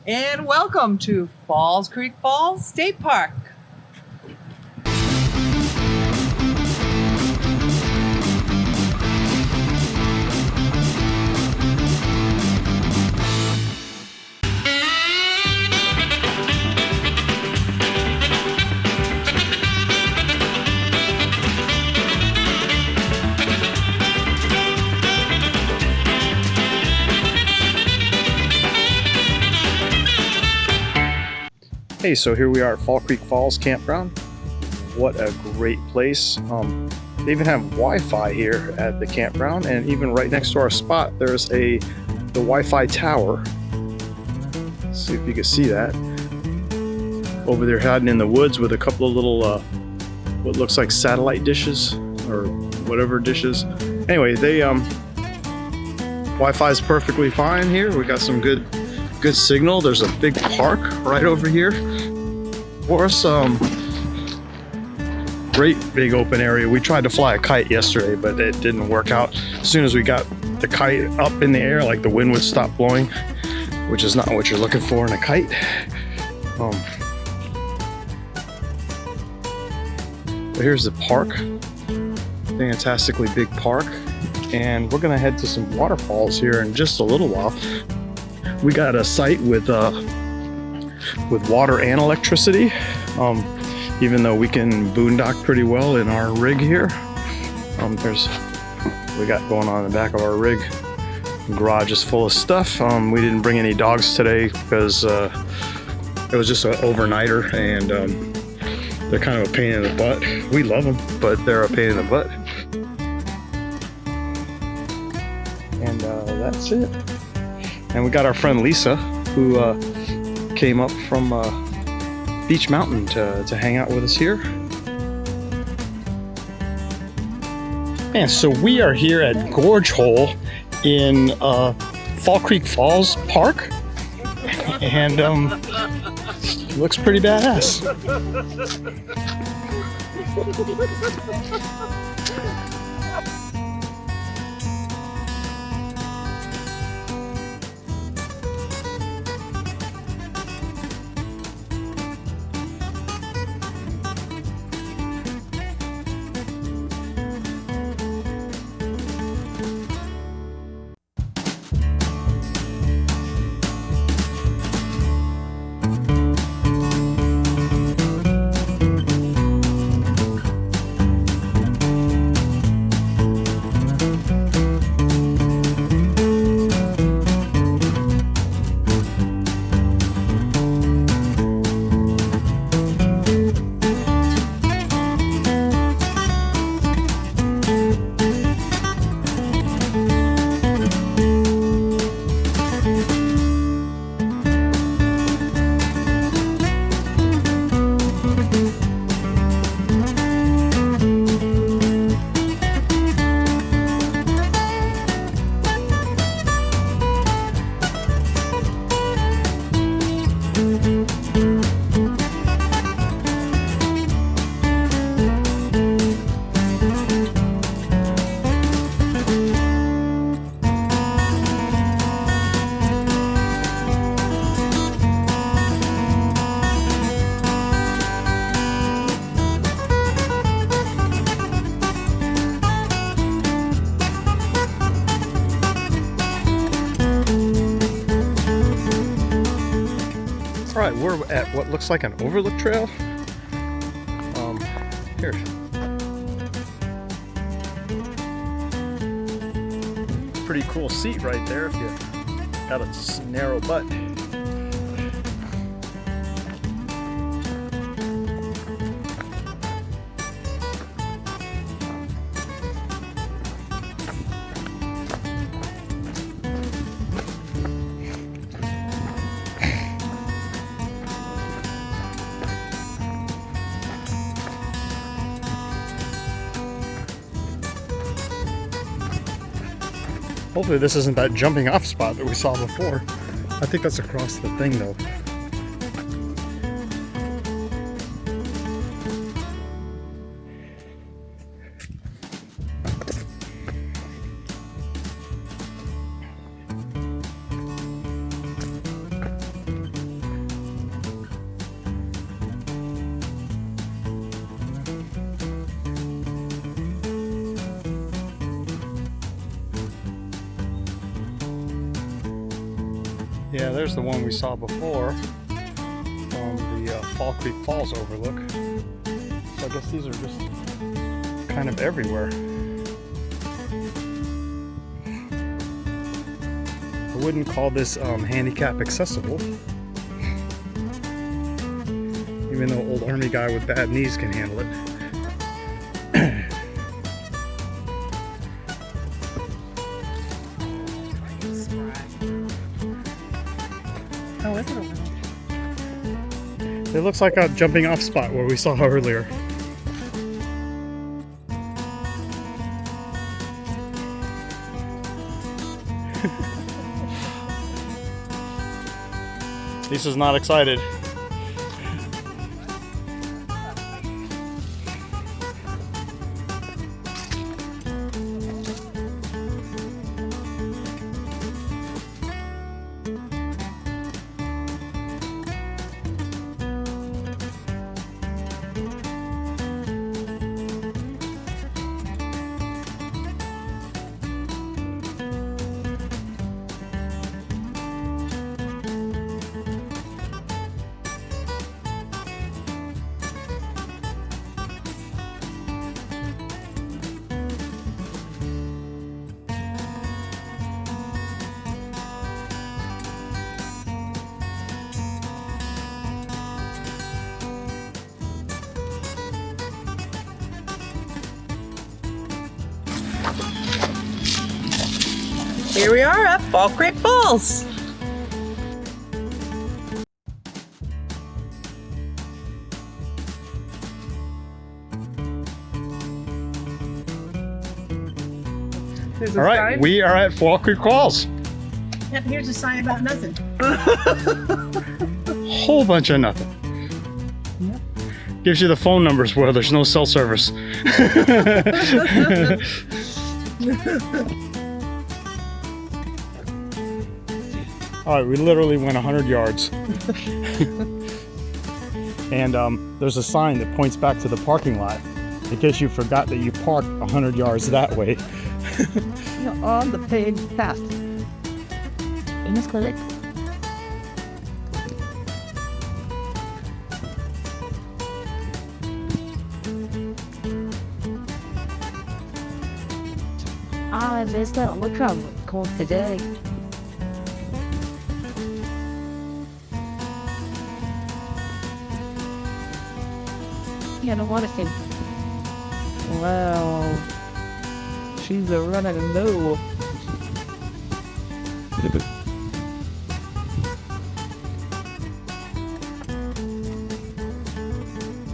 And welcome to Falls Creek Falls State Park. Hey, so here we are at Fall Creek Falls Campground. What a great place. They even have Wi-Fi here at the campground, and even right next to our spot there's the Wi-Fi tower. Let's see if you can see that. Over there hiding in the woods with a couple of little what looks like satellite dishes or whatever dishes. Anyway, Wi-Fi is perfectly fine here. We got some good signal. There's a big park right over here for us. Great big open area. We tried to fly a kite yesterday, but it didn't work out. As soon as we got the kite up in the air, like the wind would stop blowing, which is not what you're looking for in a kite. But here's the park. Fantastically big park. And we're gonna head to some waterfalls here in just a little while. We got a site with water and electricity, even though we can boondock pretty well in our rig here. We got going on in the back of our rig. The garage is full of stuff. We didn't bring any dogs today because it was just an overnighter, and they're kind of a pain in the butt. We love them, but they're a pain in the butt. And that's it. And we got our friend Lisa, who came up from Beech Mountain to hang out with us here. And so we are here at Gorge Hole in Fall Creek Falls Park, and looks pretty badass. Alright, we're at what looks like an overlook trail. Here. Pretty cool seat right there if you got a narrow butt. Hopefully this isn't that jumping off spot that we saw before. I think that's across the thing though. Yeah, there's the one we saw before from the Fall Creek Falls overlook. So I guess these are just kind of everywhere. I wouldn't call this handicap accessible, even though old army guy with bad knees can handle it. Oh, is it? It looks like a jumping off spot where we saw earlier. Lisa's not excited. Here we are at Fall Creek Falls. There's a All right, sign. we are at Fall Creek Falls. Yep, here's a sign about nothing. Whole bunch of nothing. Yep. Gives you the phone numbers where there's no cell service. All right, we literally went 100 yards. And there's a sign that points back to the parking lot in case you forgot that you parked 100 yards that way. You're on the paved path. In this clinic. I missed out. Look how cold today. Yeah, no water thing. Wow. She's a running low.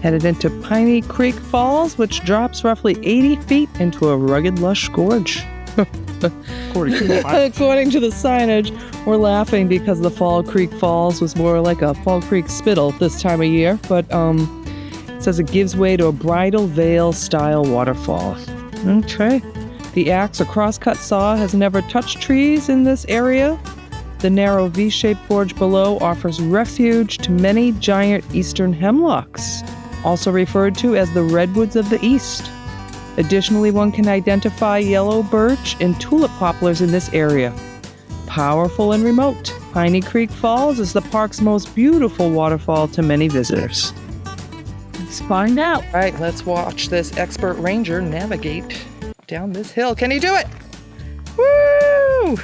Headed into Piney Creek Falls, which drops roughly 80 feet into a rugged, lush gorge. According to the According to the signage, we're laughing because the Fall Creek Falls was more like a Fall Creek spittle this time of year, but it says it gives way to a bridal veil style waterfall. Okay. The axe or crosscut saw has never touched trees in this area. The narrow V-shaped gorge below offers refuge to many giant eastern hemlocks, also referred to as the redwoods of the east. Additionally, one can identify yellow birch and tulip poplars in this area. Powerful and remote, Piney Creek Falls is the park's most beautiful waterfall to many visitors. Let's find out. All right, let's watch this expert ranger navigate down this hill. Can he do it? Woo!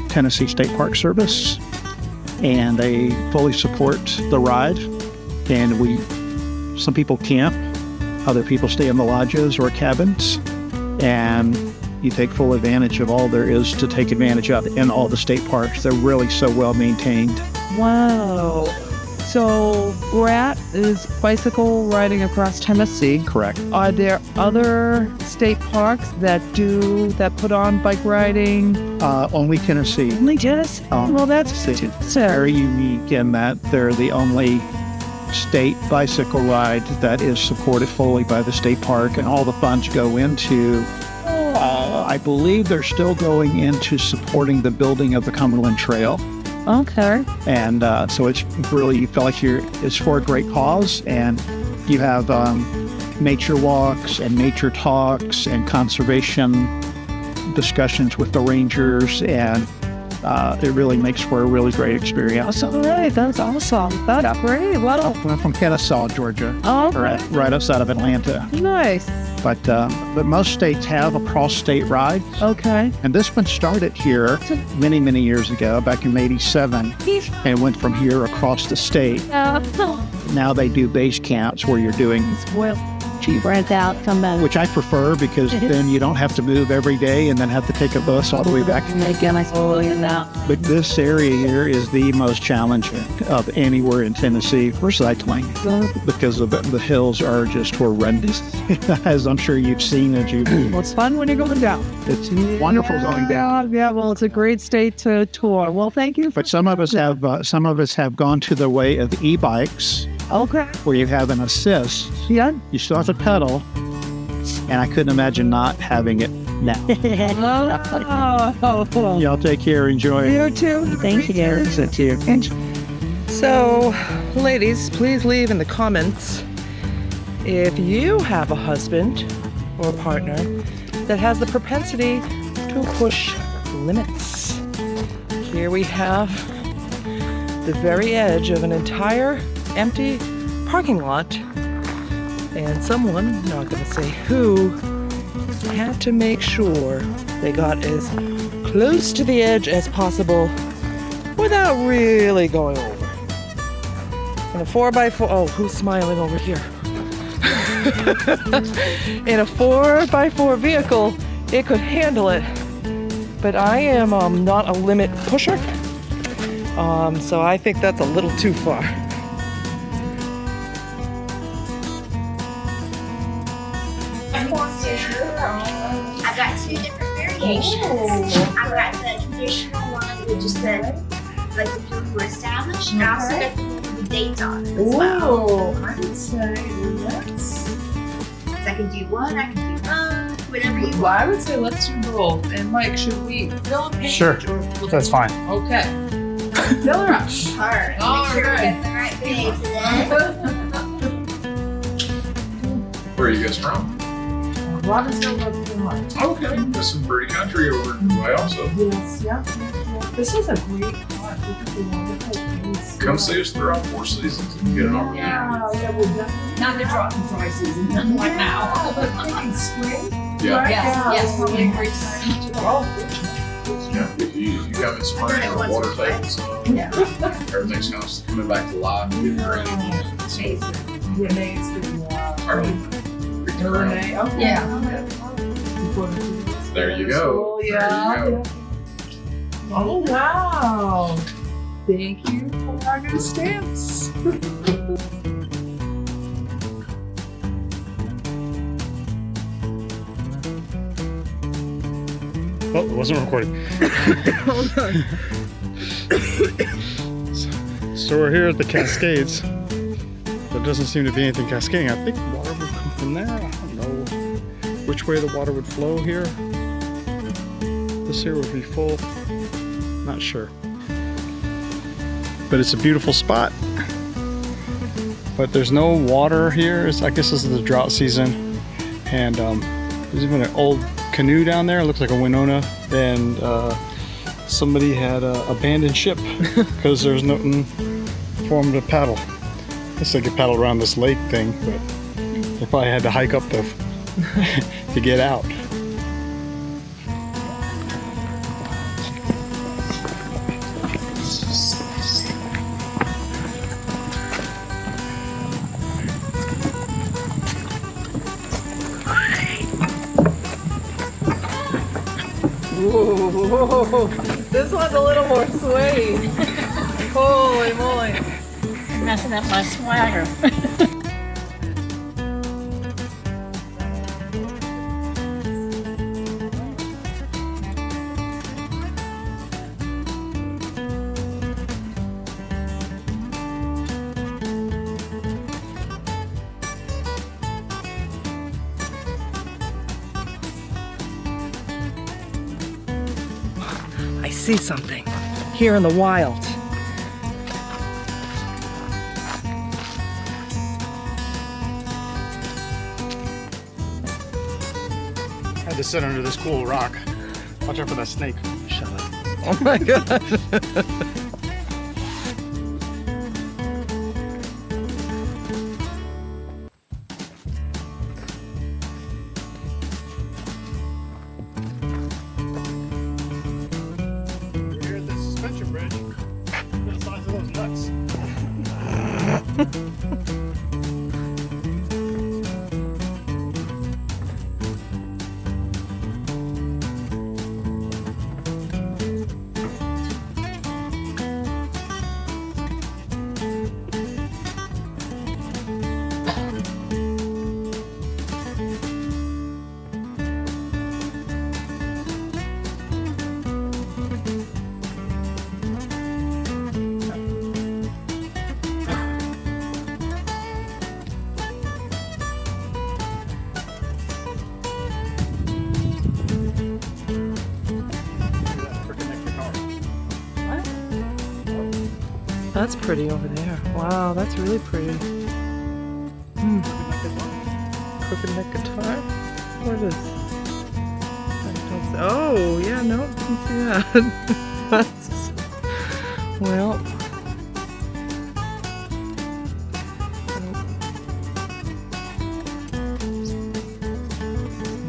Tennessee State Park Service, and they fully support the ride. And some people camp, other people stay in the lodges or cabins, and you take full advantage of all there is to take advantage of in all the state parks. They're really so well maintained. Wow. So RAT is bicycle riding across Tennessee. Correct. Are there other state parks that put on bike riding? Only Tennessee. Only Tennessee? Well, that's Very unique in that they're the only state bicycle ride that is supported fully by the state park, and all the funds go into, I believe they're still going into supporting the building of the Cumberland Trail. Okay. And so it's really, you feel like it's for a great cause, and you have nature walks and nature talks and conservation discussions with the rangers, and it really makes for a really great experience. All right, that's awesome. That's great. Well, I'm from Kennesaw, Georgia, okay. right outside of Atlanta. Nice. But most states have a cross-state ride, Okay. and this one started here many, many years ago, back in '87, and went from here across the state. Now they do base camps where you're doing, Well, she rent out, come back. which I prefer because then you don't have to move every day and then have to take a bus all the way back. Again, I saw it now. But this area here is the most challenging of anywhere in Tennessee for cycling because of the hills are just horrendous, as I'm sure you've seen as you. Well, it's fun when you're going down. It's wonderful going down. Yeah, well, it's a great state to tour. Well, thank you. But some of us have gone to the way of e-bikes, Okay. where you have an assist. Yeah. You still have to pedal, and I couldn't imagine not having it now. Oh, Y'all take care. Enjoy. you too. Thank you. Thank you. So, ladies, please leave in the comments if you have a husband or a partner that has the propensity to push limits. Here we have the very edge of an entire empty parking lot, and someone, not gonna say who, had to make sure they got as close to the edge as possible without really going over. In a 4x4, oh, who's smiling over here? In a 4x4 vehicle, it could handle it, but I am not a limit pusher, so I think that's a little too far. I've got two different variations. I've got the traditional one with just the like the people who are established, and I also got the one with the dates on it as well. I would say let's. So I can do one, I can do both, whatever you Well, want. I would say let's do both. And Mike, should we fill a page? Sure. Or That's fine. Okay. Fill her up. Alright, All make sure we right. get the right page today. Where are you guys from? Robbinsville, North Carolina. Okay, that's some pretty country over way also. Yes, yeah. This is a great park. This is a wonderful place. Come see us throughout 4 seasons and get an opportunity. Yeah, we'll definitely. Not the dry season, nothing like now. But thinking spring. Yeah. Right? Yes, probably a great time to Oh, Yeah, if you come in spring or water tables, yeah. everything's kind of coming back to life and getting ready. Renee's been, Early. Renee, okay. Yeah. Before the There you go. Oh, There yeah. you go. Oh, wow. Thank you for our new stamps. Oh, it wasn't recording. So we're here at the Cascades. There doesn't seem to be anything cascading. I think water would come from there. I don't know which way the water would flow here. This here would be full. Not sure. But it's a beautiful spot. But there's no water here. I guess this is the drought season. And there's even an old canoe down there. It looks like a Winona. And somebody had abandoned ship because there's nothing for them to paddle. I guess they could paddle around this lake thing, but they probably had to hike up to get out. Whoa, this one's a little more swayy. Holy moly. messing up my swagger. see something here in the wild. I had to sit under this cool rock. Watch out for that snake. Shut up. Oh my god. Here at the suspension bridge. Look at the size of those nuts. That's pretty over there. Wow, that's really pretty. Crooked neck guitar? What is this? Oh, yeah, no, didn't see that. That's, well.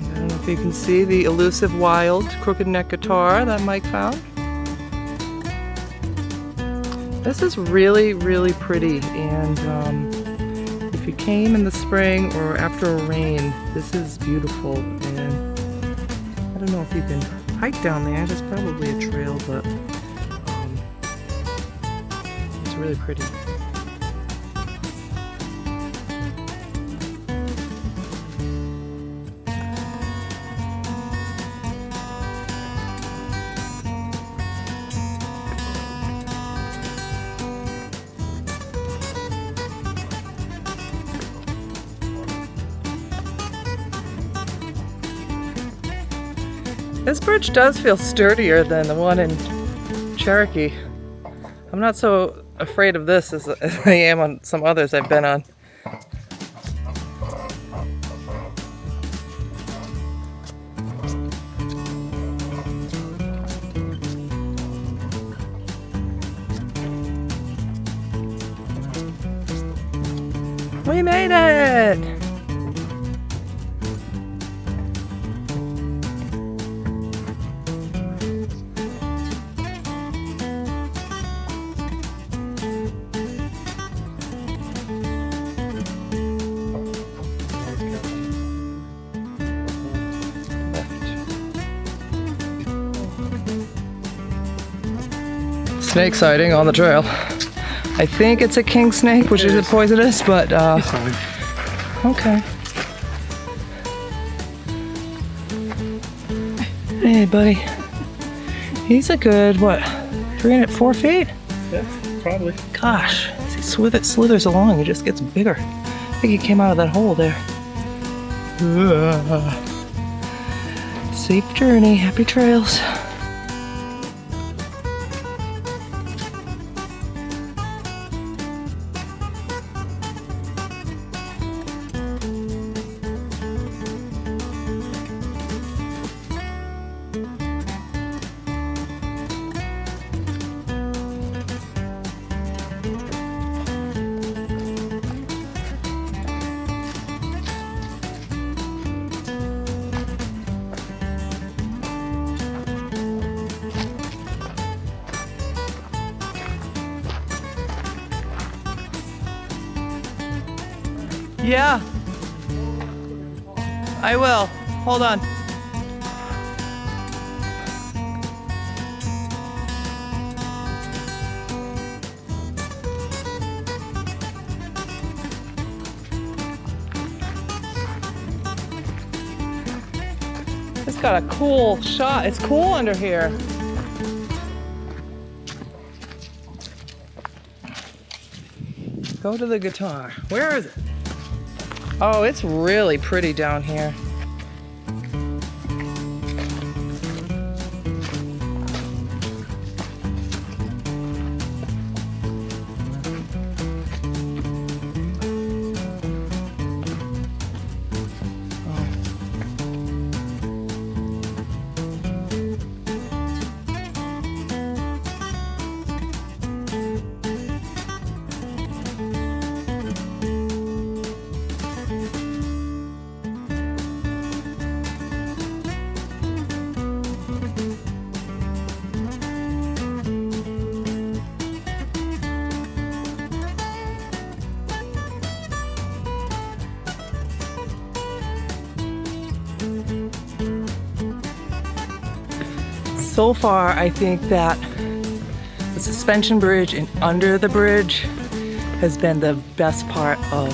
I don't know if you can see the elusive wild crooked neck guitar that Mike found. This is really, really pretty, and if you came in the spring or after a rain, this is beautiful. And I don't know if you can hike down there. There's probably a trail, but it's really pretty. This bridge does feel sturdier than the one in Cherokee. I'm not so afraid of this as I am on some others I've been on. We made it! Snake sighting on the trail. I think it's a king snake, which is poisonous, but okay. Hey, buddy. He's a good, what, 4 feet? Yeah, probably. Gosh, as he slithers along, he just gets bigger. I think he came out of that hole there. Safe journey, happy trails. Yeah, I will. Hold on. It's got a cool shot. It's cool under here. Go to the guitar. Where is it? Oh, it's really pretty down here. So far, I think that the suspension bridge and under the bridge has been the best part of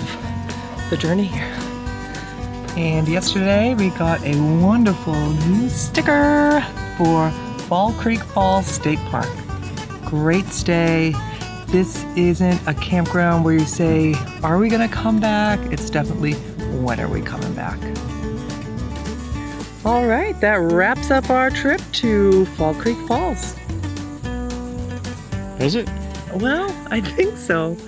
the journey here. And yesterday we got a wonderful new sticker for Fall Creek Falls State Park. Great stay. This isn't a campground where you say, are we gonna come back? It's definitely, when are we coming back? All right, that wraps up our trip to Fall Creek Falls. Is it? Well, I think so.